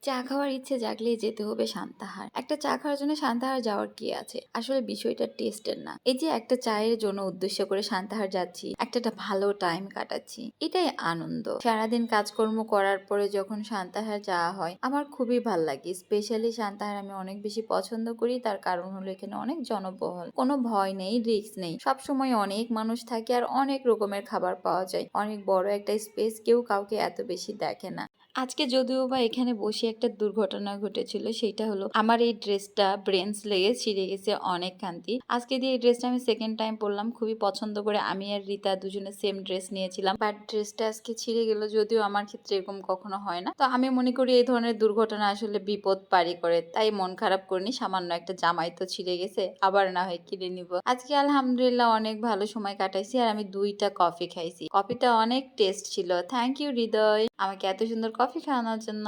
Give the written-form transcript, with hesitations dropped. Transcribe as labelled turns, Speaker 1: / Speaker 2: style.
Speaker 1: চা খাওয়ার ইচ্ছে জাগলেই যেতে হবে সান্তাহার। একটা চা খাওয়ার জন্য সান্তাহার যাওয়ার কি আছে? আসলে বিষয়টা টেস্টের না। এই যে একটা চায়ের জন্য উদ্দেশ্য করে সান্তাহার যাচ্ছি, একটা ভালো টাইম কাটাচ্ছি, এটাই আনন্দ। সারাদিন কাজকর্ম করার পরে যখন সান্তাহার যাওয়া হয় আমার খুবই ভাল লাগে। স্পেশালি সান্তাহার আমি অনেক বেশি পছন্দ করি, তার কারণ হলো এখানে অনেক জনবহুল, কোনো ভয় নেই, রিস্ক নেই, সবসময় অনেক মানুষ থাকে আর অনেক রকমের খাবার পাওয়া যায়। অনেক বড় একটা স্পেস, কেউ কাউকে এত বেশি দেখে না। আজকে যদিও বা এখানে বসে একটা দুর্ঘটনা ঘটেছিল, সেটা হলো আমার এই ড্রেসটা ব্রেন্স লেগে ছিঁড়ে গেছে অনেক খান্তি। আজকে দিয়ে এই ড্রেসটা আমি সেকেন্ড টাইম পরলাম, খুবই পছন্দ করে। আমি আর রিতা দুজনে সেম ড্রেস নিয়েছিলাম, বাট ড্রেসটা আজকে ছিঁড়ে গেল। যদিও আমার ক্ষেত্রে এরকম কখনো হয় না, তো আমি মনে করি এই ধরনের দুর্ঘটনা আসলে বিপদ পারি করে, তাই মন খারাপ করিনি। সামান্য একটা জামাই তো ছিঁড়ে গেছে, আবার না হয় কিনে নিব। আজকে আলহামদুলিল্লাহ অনেক ভালো সময় কাটাইছি, আর আমি 2টা কফি খাইছি। কফিটা অনেক টেস্ট ছিল। থ্যাংক ইউ হৃদয় আমাকে এত সুন্দর কফি খাওয়ানোর জন্য।